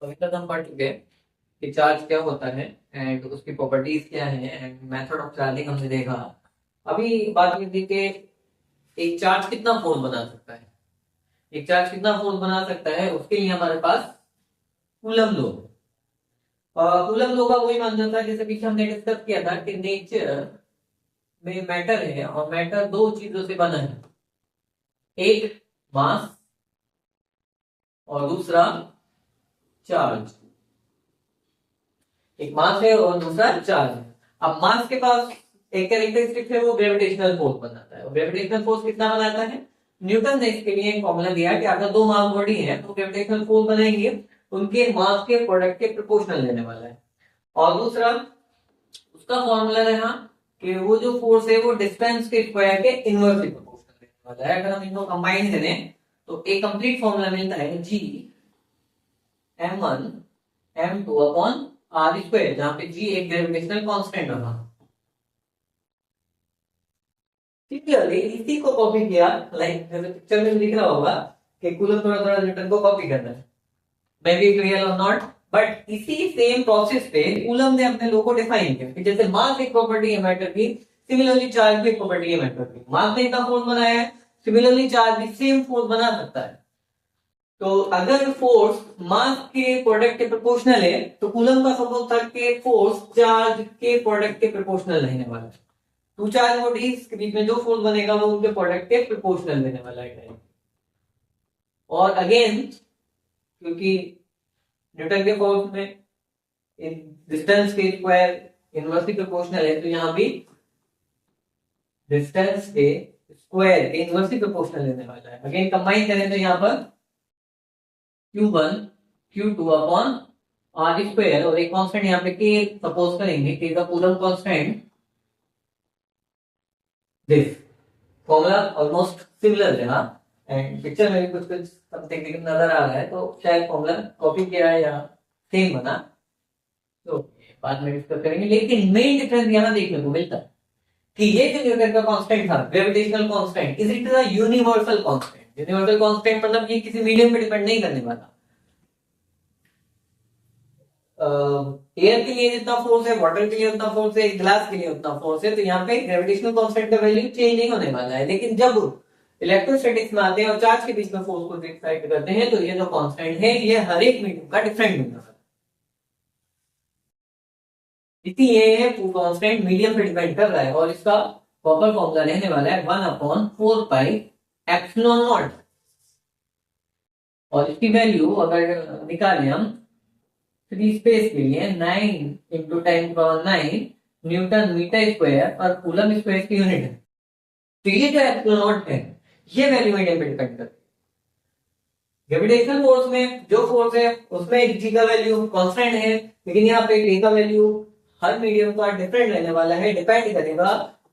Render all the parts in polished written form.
तो अभी तक हम पढ़ चुके हैं कि चार्ज क्या होता है एंड उसकी प्रॉपर्टीज क्या है एंड मेथड ऑफ चार्जिंग हमने देखा। अभी बात करते हैं कि एक चार्ज कितना फोर्स बना सकता है। एक चार्ज कितना फोर्स बना सकता है उसके लिए हमारे पास कूलम लो। कूलम लो का वही मानना था जैसे पीछे हमने डिस्कस किया था कि नेचर में मैटर है और मैटर दो चीजों से बना है। एक मास और दूसरा चार्ज। एक मास है और दूसरा चार्ज है। अब मास के पास एक कैरेक्टरिस्टिक है, वो ग्रेविटेशनल फोर्स बनाता है। और ग्रेविटेशनल फोर्स कितना बनाता है? न्यूटन ने इसके लिए एक फॉर्मूला दिया कि अगर दो मास बॉडी है तो ग्रेविटेशनल फोर्स बनाएंगे उनके मास के प्रोडक्ट के प्रोपोर्शनल लेने वाला है। और दूसरा उसका फॉर्मूला रहा कि वो जो फोर्स है वो डिस्टेंस के स्क्वायर के इनवर्सली प्रोपोर्शनल लेने वाला है। अगर हम इनको कंबाइन करें तो एक कंप्लीट फॉर्मूला मिलता है जी m1 m2 upon are square, जहां पे जी एक ग्रेविटेशनल कांस्टेंट रहा। सिमिलरली इसी को कॉपी किया, लाइक जैसे पिक्चर में दिख रहा होगा कि कूलम थोड़ा थोड़ा न्यूटन को कॉपी करना है। मे बी क्लियर और नॉट, बट इसी सेम प्रोसेस पे कूलम ने अपने लॉ को डिफाइन किया कि जैसे मास एक प्रॉपर्टी है मैटर की, सिमिलरली चार्ज भी एक प्रॉपर्टी है मैटर की। मास ने इतना फोर्स बनाया है, सिमिलरली चार्ज भी सेम फोर्स बना सकता है। तो अगर फोर्स मास के प्रोडक्ट के प्रोपोर्शनल है तो कूलम का सपोज था कि फोर्स चार्ज के प्रोडक्ट के प्रोपोर्शनल रहने वाला है। टू चार्ज बॉडीज के बीच में जो फोर्स बनेगा वो उनके प्रोडक्ट के प्रोपोर्शनल रहने वाला है। और अगेन क्योंकि न्यूटन के फोर्स में डिस्टेंस के स्क्वायर इनवर्सली प्रोपोर्शनल है, तो यहाँ भी डिस्टेंस के स्क्वायर के इनवर्सली प्रोपोर्शनल लेने वाला है। अगेन कंबाइन करें तो यहाँ पर Q1 Q2 upon are square और एक कांस्टेंट यहाँ पे के सपोज करेंगे, के का coulomb constant. This formula almost similar है हाँ, एंड पिक्चर में भी कुछ कुछ समथिंग नजर आ रहा है, तो शायद फॉर्मूला कॉपी किया है या सेम बना, तो बाद में डिस्कस करेंगे। लेकिन मेन डिफरेंस यहाँ देखने को मिलता है कि ये जो न्यूटन का कांस्टेंट था gravitational constant is it a universal constant. Universal constant मतलब ये किसी मीडियम पे डिपेंड नहीं करने वाला। एयर के लिए जितना फोर्स है, वाटर के लिए उतना फोर्स है, ग्लास के लिए उतना फोर्स है, तो यहाँ पे ग्रेविटेशनल कांस्टेंट का वैल्यू चेंज नहीं होने वाला है। लेकिन जब इलेक्ट्रोस्टैटिक्स में आते हैं और चार्ज के बीच में फोर्स को एक्साइट करते हैं तो ये जो कांस्टेंट है ये हर एक मीडियम का डिफरेंट मिलता है। ये कांस्टेंट मीडियम पे डिपेंड कर रहा है और इसका प्रॉपर फॉर्मूला रहने वाला है 1/4 पाई एप्सिलॉन नॉट। और इसकी वैल्यू अगर निकालें हम फ्री स्पेस के लिए 9 × 10⁹ न्यूटन मीटर स्क्वायर और कूलम स्क्वायर की यूनिट है। तो ये जो एप्सिलॉन नॉट है ये वैल्यू मीडियम पे डिपेंड करती है। ग्रेविटेशनल फोर्स में जो फोर्स है उसमें जी का वैल्यू कांस्टेंट है, लेकिन यहाँ पे के का वैल्यू हर मीडियम का डिफरेंट रहने वाला है, डिपेंड करेगा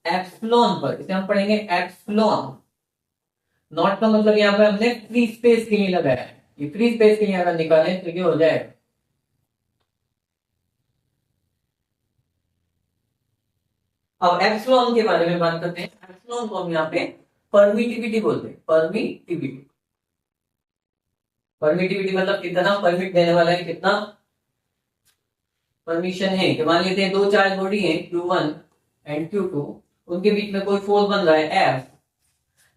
एप्सिलॉन पर। इसे हम पढ़ेंगे एप्सिलॉन। नॉट का मतलब यहाँ पे हमने फ्री स्पेस के लिए लगाया है। ये फ्री स्पेस के लिए अगर निकालें तो ये हो जाएगा, अब एप्सिलॉन के बारे में बात करते हैं। एप्सिलॉन को हम यहाँ पे परमिटिविटी बोलते हैं। परमिटिविटी, परमिटिविटी मतलब कितना परमिट देने वाला है, कितना परमिशन है। कि मान लेते हैं दो चार्ज बॉडी है Q1 एंड Q2, उनके बीच में कोई फोर्स बन रहा है F।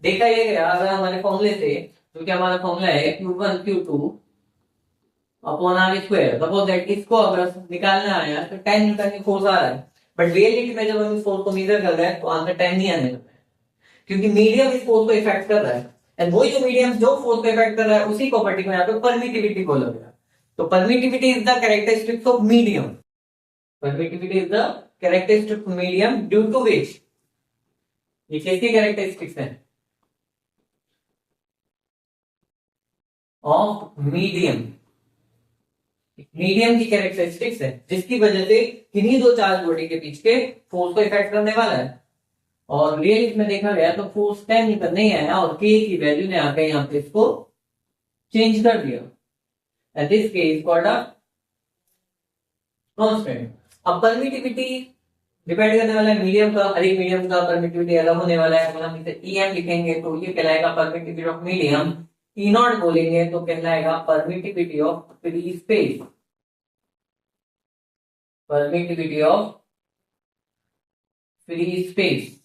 देखा ये गया अगर हमारे फॉर्मूले से, तो क्या हमारा फॉर्मूला है Q1 Q2 upon are square. Suppose that इसको अगर निकालना आया तो 10 न्यूटन की फोर्स आ रहा है, बट रियलिटी में जब हम इस फोर्स को मेजर कर रहे हैं तो आंसर 10 नहीं आने लगा है, क्योंकि मीडियम इस फोर्स को इफेक्ट कर रहा है। एंड वही जो मीडियम जो फोर्स को इफेक्ट कर रहा है उसी प्रॉपर्टी को यहाँ पे परमिटिविटी बोला गया। तो permittivity is the characteristics of medium. Permittivity is the characteristic of medium due to which, ये किसकी कैरेक्टरिस्टिक्स है? Of medium. मीडियम की कैरेक्टरिस्टिक्स है जिसकी वजह से किन्हीं दो चार्ज बॉडी के बीच के फोर्स को इफेक्ट करने वाला है। और रियल में देखा गया तो फोर्स 10 न्यूटन नहीं आया और के की वैल्यू ने आकर यहाँ पे इसको चेंज कर दिया, एंड दिस के इज कॉल्ड अ कांस्टेंट। अब परमिटिविटी डिपेंड करने वाला है मीडियम का, हर एक मीडियम का परमिटिविटी अलग होने वाला है। अगर हम इसे EM लिखेंगे तो ये कहलाएगा permittivity of medium E not बोलेंगे तो कहलाएगा permittivity of free space, permittivity of free space.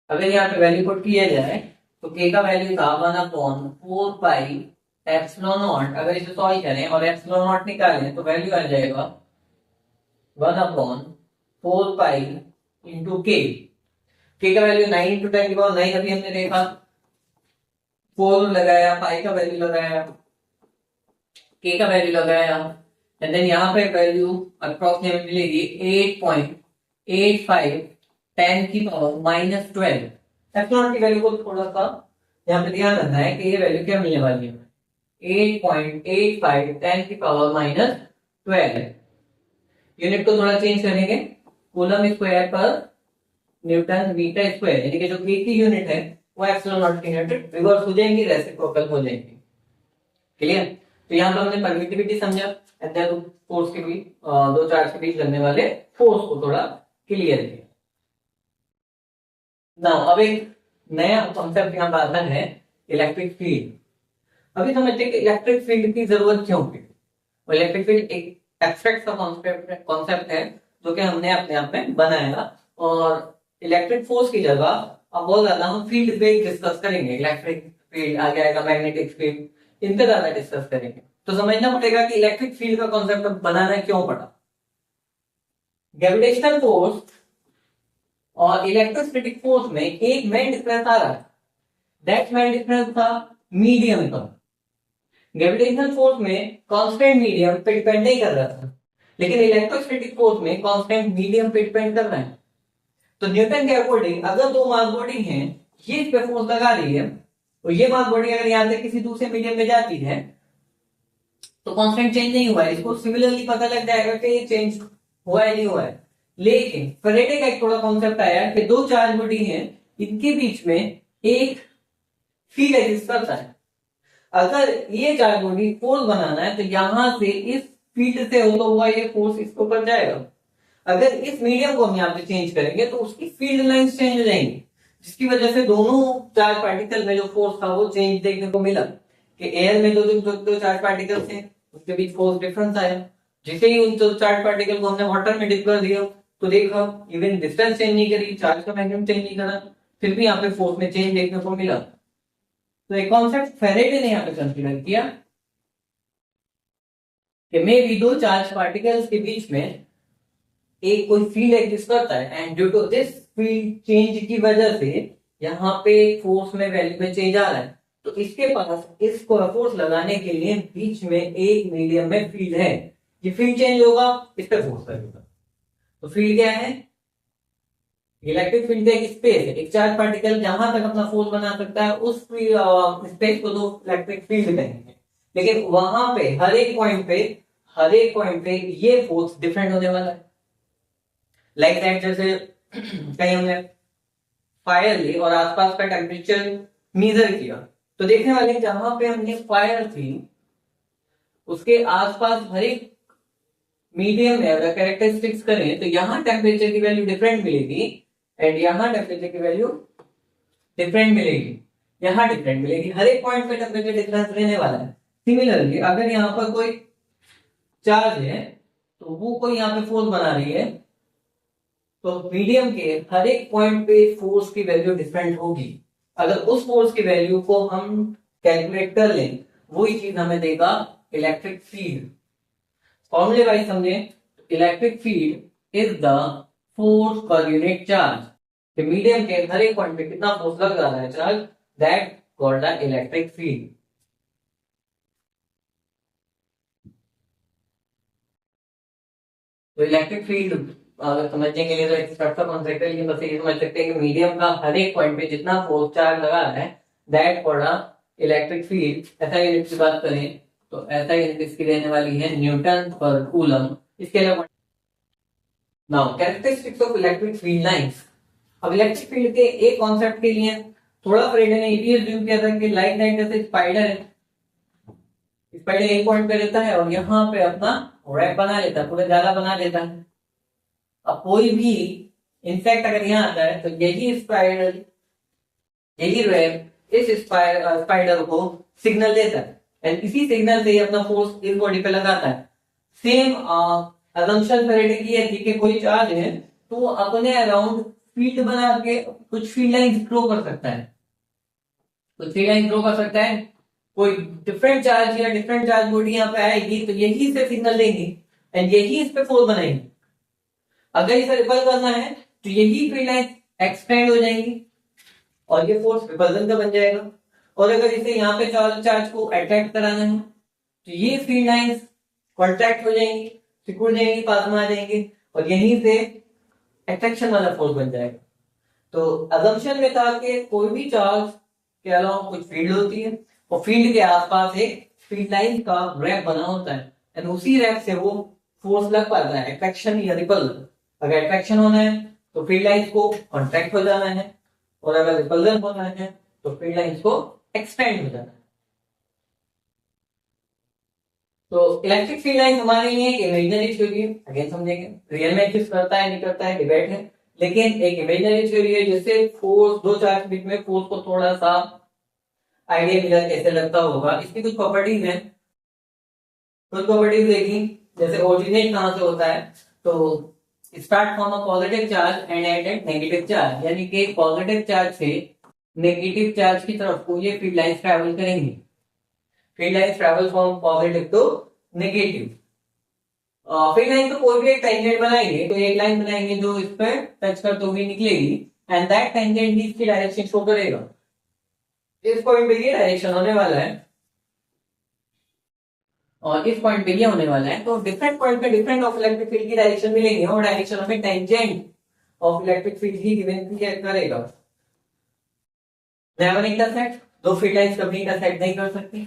अगर यहाँ पे वैल्यू पुट किया जाए तो k का वैल्यू था 1/4 पाई एप्सिलॉन नॉट। अगर इसे सॉल्व करें और एप्सिलॉन नॉट निकालें तो वैल्यू आ जाएगा 1/4 पाई इंटू के। के का वैल्यू 9 इंटू 10⁹ अभी हमने देखा, 4 लगाया, पाई का वैल्यू लगाया, के का वैल्यू लगाया, एंड देन यहाँ पे वैल्यू अप्रोक्सीमेट मिलेगी 8.85 10⁻⁻12। एप्सिलॉन की वैल्यू को थोड़ा सा यहाँ पे ध्यान रखना है कि ये वैल्यू क्या मिलने वाली है, 8.85 10⁻12। यूनिट को थोड़ा चेंज करेंगे, कूलम स्क्वायर पर न्यूटन मीटर स्क्वायर, यानी कि जो के की यूनिट है वो एप्सिलॉन नॉट की यूनिट रिवर्स हो जाएंगी, रेसिप्रोकल हो जाएंगी। क्लियर? तो यहाँ पर हमने परमिटिविटी समझा, एंड देन फोर्स के बीच, दो चार्ज के बीच लगने वाले फोर्स को थोड़ा क्लियर किया। नाउ अब एक नया कॉन्सेप्ट यहाँ पर आता है, इलेक्ट्रिक फील्ड। अभी समझते हैं कि इलेक्ट्रिक फील्ड की जरूरत क्यों है। इलेक्ट्रिक फील्ड एक एब्स्ट्रैक्ट सा कॉन्सेप्ट है जो कि हमने अपने आप में बनाया, और इलेक्ट्रिक फोर्स की जगह अब बहुत ज्यादा हम फील्ड पे डिस्कस करेंगे। इलेक्ट्रिक फील्ड आ जाएगा, मैग्नेटिक फील्ड, इन पे ज्यादा डिस्कस करेंगे। तो समझना पड़ेगा कि इलेक्ट्रिक फील्ड का कॉन्सेप्ट बनाना क्यों पड़ा। ग्रेविटेशनल फोर्स और इलेक्ट्रोस्टैटिक फोर्स में एक मेन डिफरेंस आ रहा है, दैट मेन डिफरेंस था मीडियम का। ग्रेविटेशनल फोर्स में कांस्टेंट मीडियम पे डिपेंड नहीं कर रहा था, लेकिन इलेक्ट्रोस्टैटिक फोर्स में कांस्टेंट मीडियम पे डिपेंड कर रहा है। तो न्यूटन के अकॉर्डिंग अगर दो मास बॉडी हैं, ये इस पे फोर्स लगा रही है, और ये मास बॉडी अगर यहां से किसी दूसरे मीडियम में जाती है तो कांस्टेंट चेंज नहीं हुआ है, इसको सिमिलरली पता लग जाएगा कि ये चेंज हुआ है नहीं हुआ है। लेकिन फैराडे का एक थोड़ा कॉन्सेप्ट आया कि दो चार्ज बॉडी हैं, इनके बीच में एक फील्ड एग्जिस्ट करता है। अगर ये चार्ज बॉडी फोर्स बनाना है तो यहां से इस फील्ड से होता हुआ ये फोर्स इसके ऊपर जाएगा। अगर इस मीडियम को हम यहाँ पे चेंज करेंगे तो उसकी फील्ड लाइंस चेंज हो जाएंगी, जिसकी वजह से दोनों चार्ज पार्टिकल में जो फोर्स था वो चेंज देखने को मिला कि एयर में दो चार्ज पार्टिकल्स हैं, उसके बीच फोर्स डिफरेंस आया। जैसे ही उन दो चार्ज पार्टिकल को हमने वाटर में डिप कर दिया तो देखा इवन डिस्टेंस चेंज नहीं करी, चार्ज का मैग्नीट्यूड चेंज नहीं करा, फिर भी यहाँ पे फोर्स में चेंज देखने को मिला। तो एक कॉन्सेप्ट फैराडे ने यहाँ पे कंसीडर किया कि मे भी दो चार्ज पार्टिकल्स के बीच में एक कोई फील्ड एग्जिस्ट करता है, and due to this field change की वजह से यहाँ पे फोर्स में वैल्यू में चेंज आ रहा है। तो इसके पास इसको फोर्स लगाने के लिए बीच में एक मीडियम में फील्ड है, ये फील्ड चेंज होगा, इस पे फोर्स लगेगा। तो फील्ड क्या है? इलेक्ट्रिक फील्ड एक स्पेस है, एक चार्ज पार्टिकल जहां तक अपना फोर्स बना सकता है उस स्पेस को तो इलेक्ट्रिक फील्ड कहेंगे। लेकिन वहां पे हर एक पॉइंट पे ये फोर्स डिफरेंट होने वाला है। लाइक दैट, जैसे कहीं हमने फायर ली और आसपास का टेम्परेचर मेजर किया तो देखने वाले जहां पे हमने फायर थी उसके आसपास हर एक मीडियम में अगर कैरेक्टरिस्टिक्स करें तो यहाँ टेम्परेचर की वैल्यू डिफरेंट मिलेगी, एंड यहाँ टेम्परेचर की वैल्यू डिफरेंट मिलेगी, यहाँ डिफरेंट मिलेगी। हर एक पॉइंट पे टेम्परेचर डिफरेंस रहने वाला है। सिमिलरली अगर यहाँ पर कोई चार्ज है तो वो कोई यहाँ पे फोर्स बना रही है, तो मीडियम के हर एक पॉइंट पे फोर्स की वैल्यू डिफरेंट होगी। अगर उस फोर्स की वैल्यू को हम कैलकुलेट कर लें, वही चीज हमें देगा इलेक्ट्रिक फील्ड। फॉर्मूले वाइज समझे, electric field is the force per unit charge. Medium के हर एक पॉइंट पे कितना फोर्स लग रहा है charge, that called the electric field. तो इलेक्ट्रिक फील्ड अगर समझने के लिए तो एक स्ट्रक्चर कॉन्सेप्ट है, लेकिन बस ये समझ सकते हैं कि मीडियम का हर एक पॉइंट पे जितना फोर्स चार्ज लगा है that called the electric field. ऐसा यूनिट की बात करें तो ऐसा यूनिट इसकी रहने वाली है न्यूटन पर कूलम। इसके अलावा now characteristics of electric field lines. अब इलेक्ट्रिक फील्ड के एक कॉन्सेप्ट के लिए थोड़ा फैराडे ने ये अज्यूम किया था कि लाइक दैट जैसे स्पाइडर है, स्पाइडर एक पॉइंट पे रहता है और यहाँ पे अपना वेब बना लेता है, पूरा जाला बना लेता है। अब कोई भी इंसेक्ट अगर यहाँ आता है तो यही स्पाइडर, यही वेब इस स्पाइडर को सिग्नल देता है एंड इसी सिग्नल से ही अपना फोर्स इस बॉडी पे लगाता है। सेम असम्पशन फेरेडे की है कि कोई चार्ज है तो वो अपने अराउंड फील्ड बना के कुछ फील्ड लाइन ड्रॉ कर सकता है, कुछ फील्ड लाइन ड्रॉ कर सकता है। कोई डिफरेंट चार्ज या डिफरेंट चार्ज बॉडी यहाँ पे आएगी तो यही से सिग्नल देंगी एंड यही इस पे फोर्स बनाएंगे। अगर इसे रिपल करना है तो यही फील्ड लाइन एक्सपेंड हो जाएंगी और ये फोर्स रिपल्सन का बन जाएगा। और अगर इसे यहाँ पे चार्ज को अट्रैक्ट कराना है तो ये फील्ड लाइंस कॉन्ट्रैक्ट हो जाएंगी, सिकुड़ जाएंगी, पास में आ जाएंगी और यहीं से अट्रैक्शन वाला फोर्स बन जाएगा। तो असम्पशन में था कि कोई भी चार्ज के अलावा कुछ फील्ड होती है और फील्ड के आसपास एक फील्ड लाइन का रैप बना होता है एंड उसी रैप से वो फोर्स लग पाता है, अट्रैक्शन या रिपल। अगर अट्रैक्शन होना है तो फील्ड लाइंस को कॉन्ट्रैक्ट हो जाना है और अगर रिपल्सन होना है तो फील्ड लाइंस को एक्सपेंड हो जाना है। तो इलेक्ट्रिक फील्ड लाइन हमारे लिए एक इमेजिनरी थ्योरी है, अगेन समझेंगे रियल में एग्जिस्ट करता है नहीं करता है डिबेट है, लेकिन एक इमेजिनरी थ्योरी है जिससे फोर्स दो चार्ज के बीच में फोर्स को थोड़ा सा आइडिया मिला कैसे लगता होगा। इसकी कुछ प्रॉपर्टीज हैं, कुछ प्रॉपर्टीज देखी जैसे ओरिजिनेट कहां से होता है तो start from a positive charge and end at negative charge, यानी कि पॉजिटिव चार्ज से नेगेटिव चार्ज की तरफ को ये फील्ड लाइंस ट्रैवल करेंगी। Field lines travel from positive to negative. Field line तो कोई भी एक टेंजेंट बनाएंगे तो एक लाइन बनाएंगे जो इस पर टच करते हुए निकलेगी एंड दैट टेंजेंट इसकी डायरेक्शन शो करेगा। इस पॉइंट पे ये डायरेक्शन होने वाला है और इस पॉइंट पे ये होने वाला है, तो डिफरेंट पॉइंट पे डिफरेंट ऑफ इलेक्ट्रिक फील्ड की डायरेक्शन मिलेंगे और डायरेक्शन हमें tangent of electric field he given करेगा। नेवर इंटरसेक्ट, दो फील्ड लाइंस कभी इंटरसेक्ट नहीं कर सकती।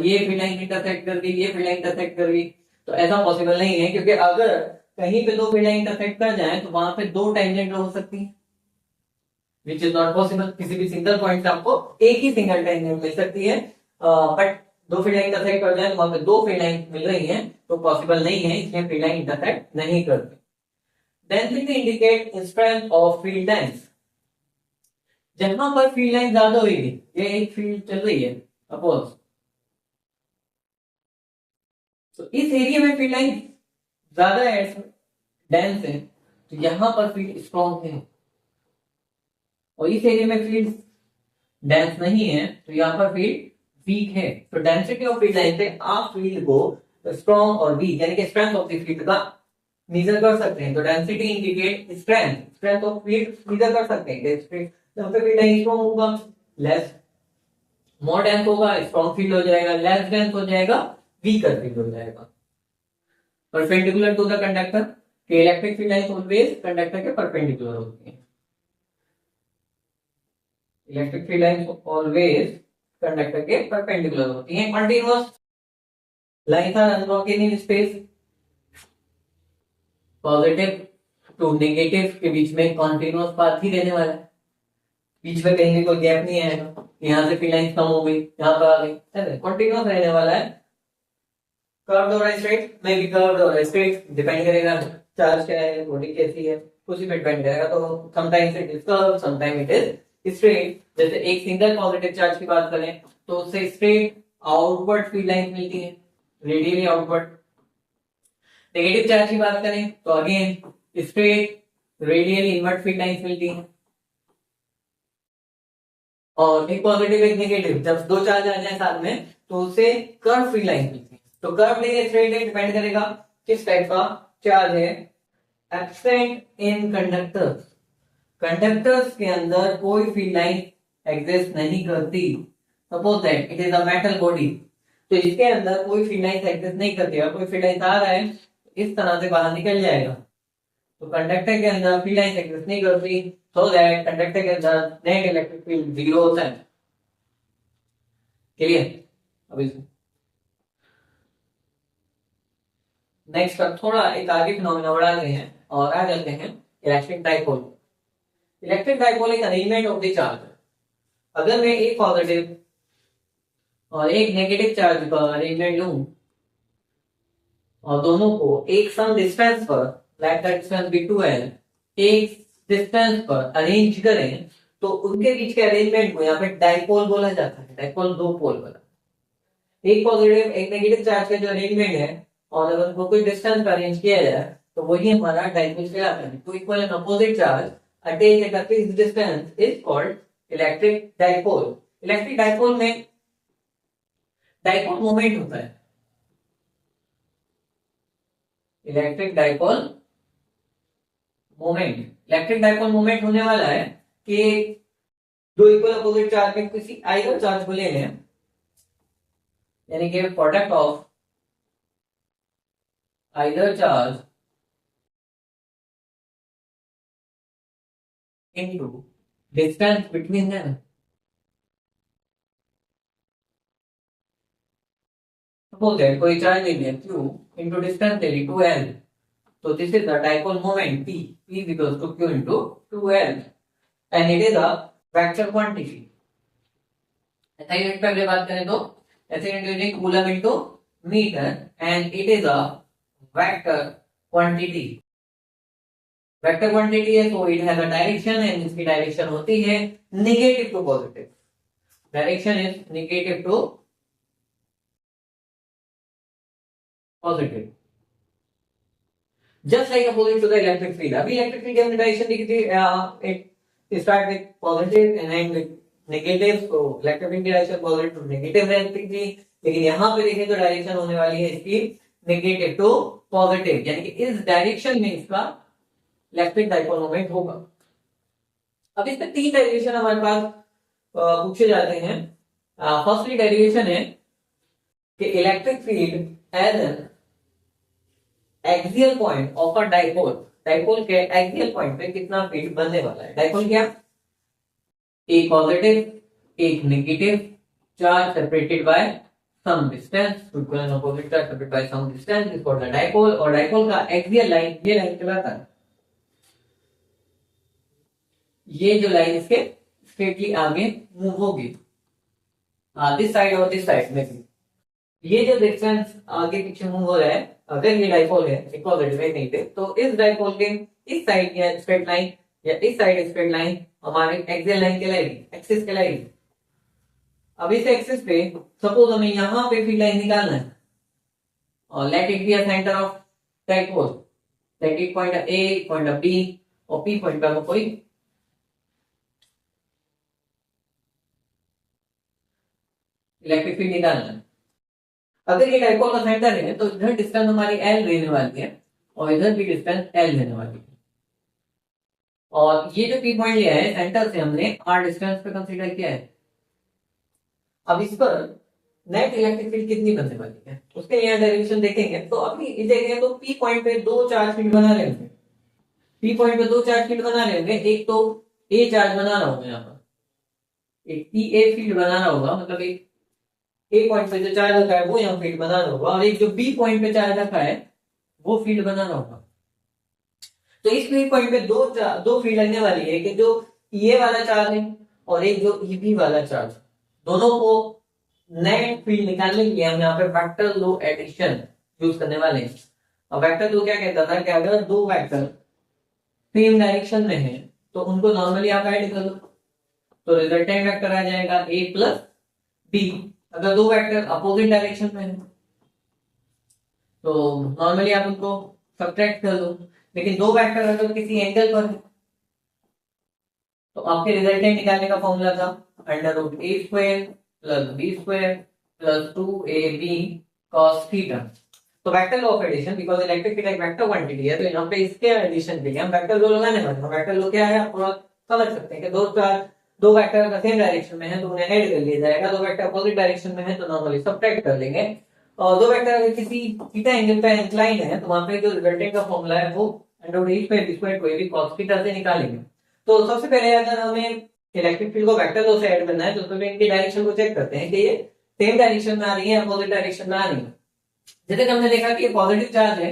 ये फील्ड लाइन इंटरसेक्ट कर दी, ये फील्ड लाइन इंटरसेक्ट कर दी, तो ऐसा पॉसिबल नहीं है क्योंकि अगर कहीं पे दो फील्ड लाइन इंटरसेक्ट कर जाए तो वहां पे दो टेंजेंट हो सकती है विच इज नॉट पॉसिबल। किसी भी सिंगल पॉइंट से आपको एक ही सिंगल टेंजेंट मिल सकती है, बट दो फील्ड लाइन इंटरसेक्ट कर जाए तो वहां पे दो फील्ड लाइन मिल रही है तो पॉसिबल नहीं है, इसलिए फील्ड लाइन इंटरसेक्ट नहीं करती। Density indicate strength of field lines. जहां पर फील्ड लाइन ज्यादा होगी, ये एक फील्ड चल रही है सपोज, तो इस एरिया में फील्ड लाइन ज्यादा है, डेंस है, तो यहां पर फील्ड स्ट्रॉन्ग है और इस एरिया में फील्ड डेंस नहीं है तो यहां पर फील्ड वीक है। तो डेंसिटी ऑफ फील्ड लाइन से आप फील्ड को स्ट्रॉन्ग और वीक यानी कि स्ट्रेंथ ऑफ द फील्ड का मेजर कर सकते हैं। तो density indicate strength, strength of field measure कर सकते हैं। जहां पे फील्ड लाइन स्ट्रॉन्ग होगा लेस, मोर डेंस होगा स्ट्रॉन्ग फील्ड हो जाएगा, लेस डेंस हो जाएगा वीकर फील्ड हो जाएगा। परपेंडिकुलर टू द कंडक्टर के electric field line always conductor के परपेंडिकुलर होती है। Electric field line always conductor के परपेंडिकुलर होती है। Continuous lines are unbroken in space, positive to negative के बीच में कंटीन्यूअस पाथ ही रहने वाला है, बीच में कहीं भी कोई गैप नहीं आएगा। यहाँ से फील्ड लाइंस कम हो गई, यहाँ पर आ गई, कंटीन्यूअस रहने वाला है। कर्व्ड और स्ट्रेट में भी कर्व्ड और स्ट्रेट डिपेंड करेगा चार्ज क्या है, बॉडी कैसी है, उसी पे डिपेंड करेगा। तो sometimes it is curved, sometime it is straight. जैसे एक सिंगल पॉजिटिव चार्ज की बात करें तो उससे स्ट्रेट आउटवर्ड फील्ड लाइन मिलती है, रेडियली आउटवर्ड। नेगेटिव चार्ज की बात करें तो again straight radially invert field lines मिलती है। और एक पॉजिटिव एक नेगेटिव, जब दो चार्ज आ जाए साथ में तो उससे कर्व फील्ड लाइन मिलती है। तो कर्व नहीं स्ट्रेट है, डिपेंड करेगा किस टाइप का चार्ज है। एब्सेंट इन कंडक्टर्स, कंडक्टर्स के अंदर कोई फील्ड लाइन एग्जिस्ट नहीं करती। Suppose that it is a metal body, तो इसके अंदर कोई फील्ड लाइन एग्जिस्ट नहीं करती है। कोई फील्ड लाइन आ रहा है इस तरह से बाहर निकल जाएगा, तो कंडक्टर के अंदर फील्ड लाइन एग्जिस्ट नहीं करती, सो दैट कंडक्टर के अंदर नेट इलेक्ट्रिक फील्ड जीरो होता है। क्लियर? अभी नेक्स्ट अब थोड़ा एक आगे फिनोमेना बढ़ाते हैं और आ जाते हैं इलेक्ट्रिक डाइपोल। इलेक्ट्रिक डाइपोल एक अरेंजमेंट ऑफ द चार्ज। अगर मैं एक पॉजिटिव और एक नेगेटिव चार्ज का अरेंजमेंट लूं और दोनों को एक सम डिस्टेंस पर, लाइक द डिस्टेंस b2l, एक डिस्टेंस पर अरेंज करें तो उनके बीच के अरेंजमेंट को यहाँ पे डाइपोल बोला जाता है। डाइपोल दो पोल वाला, एक पॉजिटिव एक नेगेटिव चार्ज का जो अरेंजमेंट है और अगर उनको कोई डिस्टेंस पर अरेंज किया जाए तो वही हमारा डाइपोल कहलाता है। Two equal and opposite charge attached at a fixed distance is called electric dipole. Electric dipole में डाइपोल मोमेंट होता है। Electric dipole moment, electric dipole moment होने वाला है कि दो इक्वल अपोजिट चार्ज में किसी आइडल चार्ज को ले लें, यानी कि product of ideal charge into distance between them. Suppose that कोई चार्ज ले लिया q इनटू डिस्टेंस ले ली 2l, so this is the dipole moment p is equals to q into 2l and it is a vector quantity। ऐसा unit पे अगर बात करें तो ऐसे unit coulomb into metre and it is a vector quantity. Vector quantity है तो it has a direction and इसकी डायरेक्शन होती है negative to positive. Direction is negative to positive, just like opposite to the electric field। अभी electric field की हमने direction देखी थी, it start with positive and end with negative, so electric field की direction positive to negative रहती थी, लेकिन यहाँ पे देखें तो डायरेक्शन होने वाली है इसकी नेगेटिव टू पॉजिटिव, यानी कि इस डायरेक्शन में इसका इलेक्ट्रिक डाइपोल मोमेंट होगा। अब इसमें तीन डेरिवेशन हमारे पास पूछे जाते हैं। फर्स्टली डेरिवेशन है कि electric field as an axial point of a dipole, dipole के एक्सियल पॉइंट पे कितना फील्ड बनने वाला है। डाइपोल क्या, एक पॉजिटिव एक negative charge separated by some distance, equal and opposite charge separated by some distance is called the dipole. और डाइपोल का एक्सियल लाइन ये लाइन कहलाता है, ये जो लाइन इसके स्ट्रेटली आगे मूव होगी दिस साइड और दिस साइड में भी, ये जो डिस्टेंस आगे पीछे मूव हो रहा है, अगर ये डाइपोल है एक पॉजिटिव एक नेगेटिव, तो इस डाइपोल के इस साइड या स्ट्रेट लाइन या इस साइड स्ट्रेट लाइन हमारी एक्सियल लाइन कहलाएगी, एक्सिस कहलाएगी। अब इस एक्सिस पे सपोज हमें यहां पे फील्ड लाइन निकालना है और let it be a centre of dipole, let it point A point B और पी पॉइंट पर कोई इलेक्ट्रिक फील्ड निकालना है। अगर ये डाइपोल का सेंटर है तो इधर डिस्टेंस हमारी एल रहने वाली है और इधर भी डिस्टेंस एल रहने वाली है, और ये जो पी पॉइंट लिया है सेंटर से हमने आर डिस्टेंस पे कंसीडर किया है। अब इस पर नेट इलेक्ट्रिक फील्ड कितनी बनने वाली है उसके लिए डेरिवेशन देखेंगे। तो अभी देखेंगे तो पी पॉइंट पे दो चार्ज फील्ड बना रहे होंगे, पी पॉइंट पे दो चार्ज फील्ड बना रहे होंगे, एक तो ए चार्ज बना रहा होगा यहाँ पर, एक पी ए फील्ड बना रहा होगा, मतलब एक ए पॉइंट पे जो चार्ज रखा है वो यहाँ फील्ड बना रहा होगा, और एक जो बी पॉइंट पे चार्ज रखा है वो फील्ड बना रहा होगा। तो इस बी पॉइंट पे दो फील्ड लगने वाली है कि जो ये वाला चार्ज है और एक जो ईबी वाला चार्ज, दोनों को नेट फील्ड निकालने के लिए हम यहाँ पे वेक्टर लो एडिशन यूज करने वाले हैं। अब वेक्टर लो क्या कहता था कि अगर दो वेक्टर सेम डायरेक्शन में है तो उनको नॉर्मली आप ऐड कर लो, तो रिजल्टेंट वेक्टर आ जाएगा ए प्लस बी। अगर दो वेक्टर अपोजिट डायरेक्शन में है तो नॉर्मली आप उनको सब्ट्रैक्ट कर लो, लेकिन दो वेक्टर अगर किसी एंगल पर है तो आपके रिजल्टेंट निकालने का फॉर्मूला था under root A square plus B square plus 2ab cos theta. तो vector law of addition, because electric field एक वेक्टर क्वांटिटी है, तो यहाँ पे इसके एडिशन के लिए हम वेक्टर लॉ लगाने वाले हैं। वेक्टर लॉ क्या है आप थोड़ा समझ सकते हैं कि दो वेक्टर अगर सेम डायरेक्शन में है तो उन्हें ऐड कर लिया जाएगा, दो वेक्टर अपोजिट डायरेक्शन में है तो नॉर्मली सब्ट्रैक्ट कर लेंगे, और दो वेक्टर अगर किसी थीटा एंगल पे इंक्लाइन है तो वहां पे जो रिजल्टेंट का फॉर्मूला है वो under root A square B square कोई भी cos थीटा से निकालेंगे। तो सबसे पहले अगर हमें इलेक्ट्रिक फील्ड को वेक्टर लॉ से ऐड करना है तो उसमें इनकी डायरेक्शन को चेक करते हैं कि ये सेम डायरेक्शन में आ रही है अपोजिट डायरेक्शन में आ रही है। जैसे कि हमने देखा कि ये पॉजिटिव चार्ज है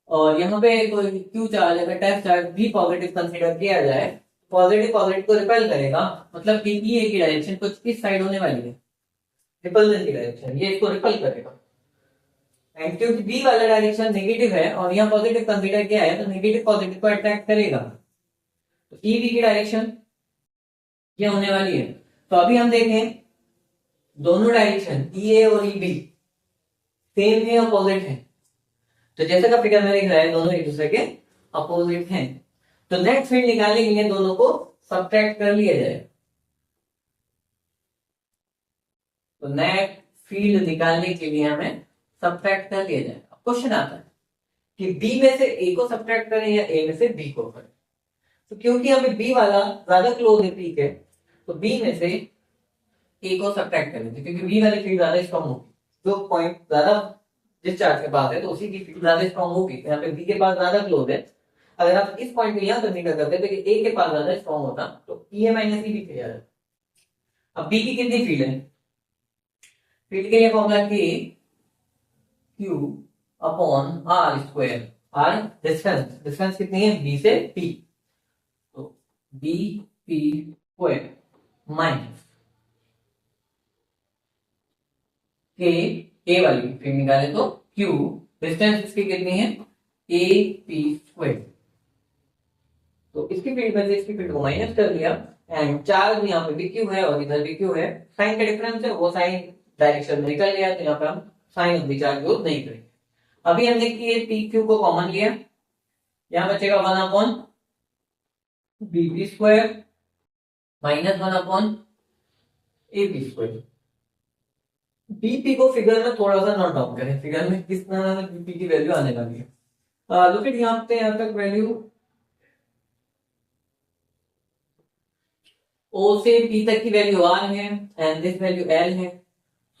और यहाँ पे कोई क्यू चार्ज अगर टेस्ट चार्ज भी पॉजिटिव कंसीडर किया जाए, पॉजिटिव पॉजिटिव को रिपेल करेगा, मतलब कि ये की डायरेक्शन कुछ इस साइड होने वाली है, रिपल्जन की डायरेक्शन, ये इसको रिपल करेगा। एंड क्योंकि बी वाला डायरेक्शन नेगेटिव है और यहाँ पॉजिटिव कंसीडर किया है तो नेगेटिव पॉजिटिव को अट्रैक्ट करेगा, तो ईबी की डायरेक्शन ये होने वाली है। तो अभी हम देखें दोनों डायरेक्शन EA और EB सेम है, अपोजिट है। तो जैसे का फिगर में दिख रहा है दोनों एक दूसरे के अपोजिट हैं। तो नेट फील्ड निकालने के लिए दोनों को सब्ट्रैक्ट कर लिया जाए। तो नेट फील्ड निकालने के लिए हमें सब्ट्रैक्ट कर लिया जाए। क्वेश्चन आता है कि बी में से ए को सब्ट्रैक्ट करें या ए में से बी को करें। तो क्योंकि हमें बी वाला ज्यादा क्लोज है पी के, तो बी में से ए को सब्ट्रैक्ट करेंगे क्योंकि बी वाली फील्ड ज्यादा स्ट्रॉन्ग होगी। जो पॉइंट ज्यादा जिस चार्ज के पास है तो उसी की फील्ड ज्यादा स्ट्रॉन्ग होगी। यहाँ पे बी के पास ज्यादा क्लोज है। अगर आप इस पॉइंट को यहाँ कंसीडर करते तो ए के पास ज्यादा स्ट्रॉन्ग होता तो ए माइनस ई भी अब बी की कितनी फील्ड है? फील्ड के लिए formula K q upon are square. R distance कितनी है बी से पी, तो बी पी स्क्वायर माइनस के वाली फील्ड निकाले तो क्यू डिस्टेंस इसकी कितनी है ए पी स्क्वायर। तो इसकी फील्ड में से इसकी फील्ड को माइनस कर दिया एंड चार्ज यहाँ पे भी क्यू है और इधर भी क्यू है। साइन का डिफरेंस है, वो साइन डायरेक्शन में निकल गया तो यहाँ पे हम sign of the charge use नहीं करेंगे। अभी हमने किए पी क्यू को कॉमन लिया, यहाँ बचेगा 1 upon B P square minus 1 upon A P square. BP को फिगर में थोड़ा सा नोट डाउन करें, फिगर में किस तरह बीपी की वैल्यू आने वाली है। लुक एट यहाँ पे यहाँ तक वैल्यू ओ से पी तक की वैल्यू आर है एंड दिस वैल्यू एल है।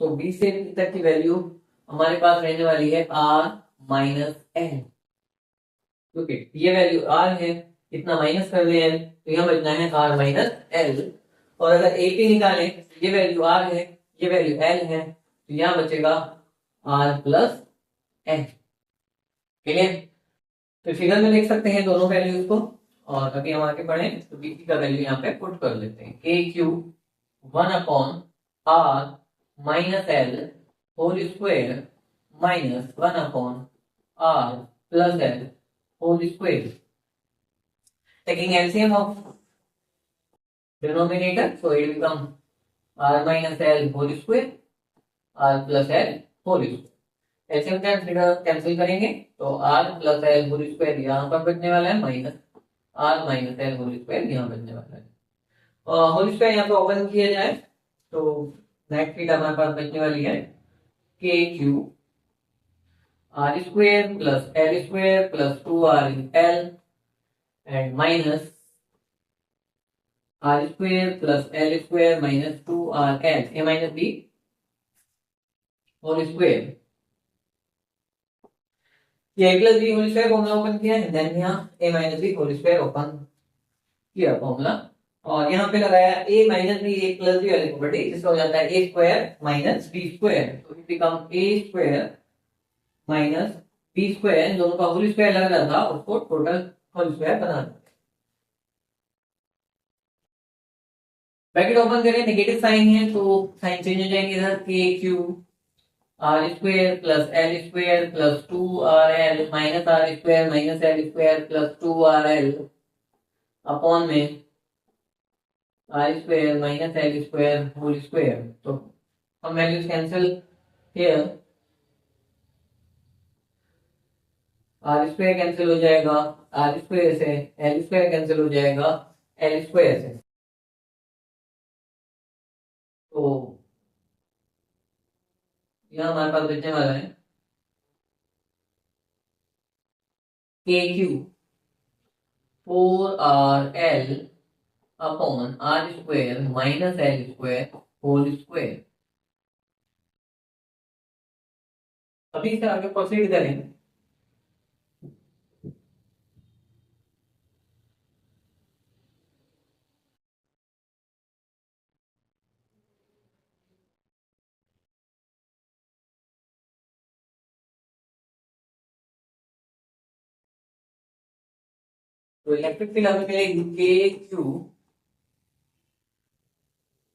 सो बी से पी तक की वैल्यू हमारे पास रहने वाली है R minus L. Look at ये वैल्यू आर है, इतना माइनस कर दे एल तो यहाँ बचना है आर माइनस एल। और अगर ए पी निकाले ये वैल्यू आर है ये वैल्यू एल है तो यहाँ बचेगा आर प्लस एल। क्लियर? तो फिगर में देख सकते हैं दोनों वैल्यूज को। और अभी हम आगे बढ़े तो बी का वैल्यू यहाँ पे पुट कर लेते हैं। K Q 1 upon R minus L whole square minus 1 upon R plus L whole square. Taking LCM of denominator so it become R minus L whole square R plus L whole square. LCM cancel करेंगे तो R plus L whole square यहाँ पर बचने वाला है minus R minus L whole square यहाँ बचने वाला है। होल स्क्वायर यहाँ पे ओपन किया जाए तो नेट फील्ड हमारे पास बचने वाली है K Q R square plus L square plus 2r L and minus R square plus L square minus 2r L A minus B whole square. ये a plus B whole square formula open किया है then यहाँ a minus B whole square open किया formula और यहाँ पे लगाया a minus B a plus B वाली प्रॉपर्टी जिसका हो जाता है a square minus B square. तो it become a square minus B square, दोनों का होल स्क्वायर लग रहा था उसको टोटल होल स्क्वायर बना दिया। ब्रैकेट ओपन करें, नेगेटिव साइन है तो साइन चेंज हो जाएंगे इधर के Q R square plus L square plus 2rl minus R square minus L square plus 2rl upon में R square minus L square whole square. तो हम values cancel here, R square cancel हो जाएगा R square से, L square cancel हो जाएगा L square से। तो यहाँ हमारे पास बचने वाला है K Q 4rl upon are square minus L square whole square. अभी इसे आगे प्रोसीड करेंगे। तो इलेक्ट्रिक फील्ड हमें मिलेगी के क्यू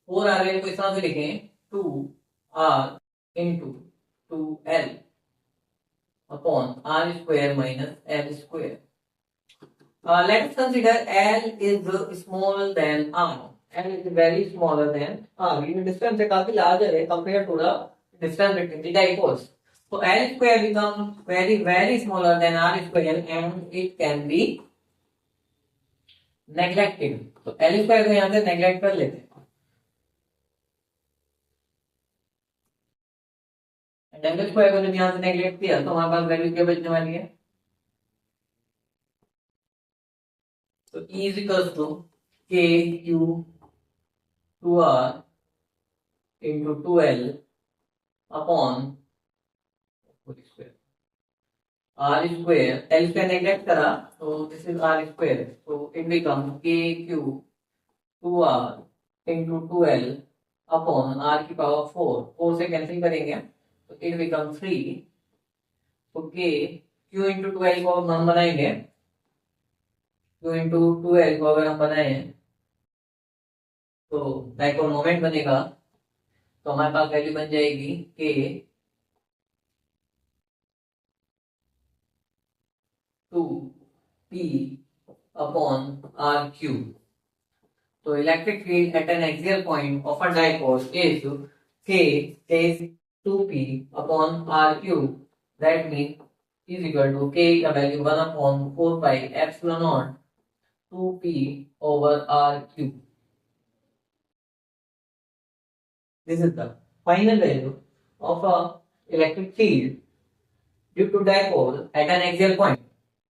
4rl को इस तरह से लिखें 2r into 2l upon are square minus L square. Let's consider L is smaller than R. and it's very smaller than r. ये distance है काफी larger है compared to the distance between the dipoles. So L square becomes very very smaller than R square and it can be neglected. तो L square को यहाँ से neglect कर लेते हैं. L square को जब यहाँ से neglect किया तो हमारे पास वैल्यू क्या बचने वाली है? तो E is equals to KQ 2R into 2L upon square. R square, L square neglect करा तो this is R square, so it becomes KQ 2R into 2L upon R की पावर 4. 4 से कैंसिल करेंगे तो it becomes 3. तो K Q into 2L को हम बनाएंगे, Q into 2L को अगर हम बनाए तो डाइपोल मोमेंट बनेगा, तो हमारे पास वैल्यू बन जाएगी K 2P upon R cube. So electric field at an axial point of a dipole is K is 2P upon R cube. That means is equal to K का value 1 upon 4 pi epsilon naught 2P over R cube. This is the final value of a electric field due to dipole at an axial point.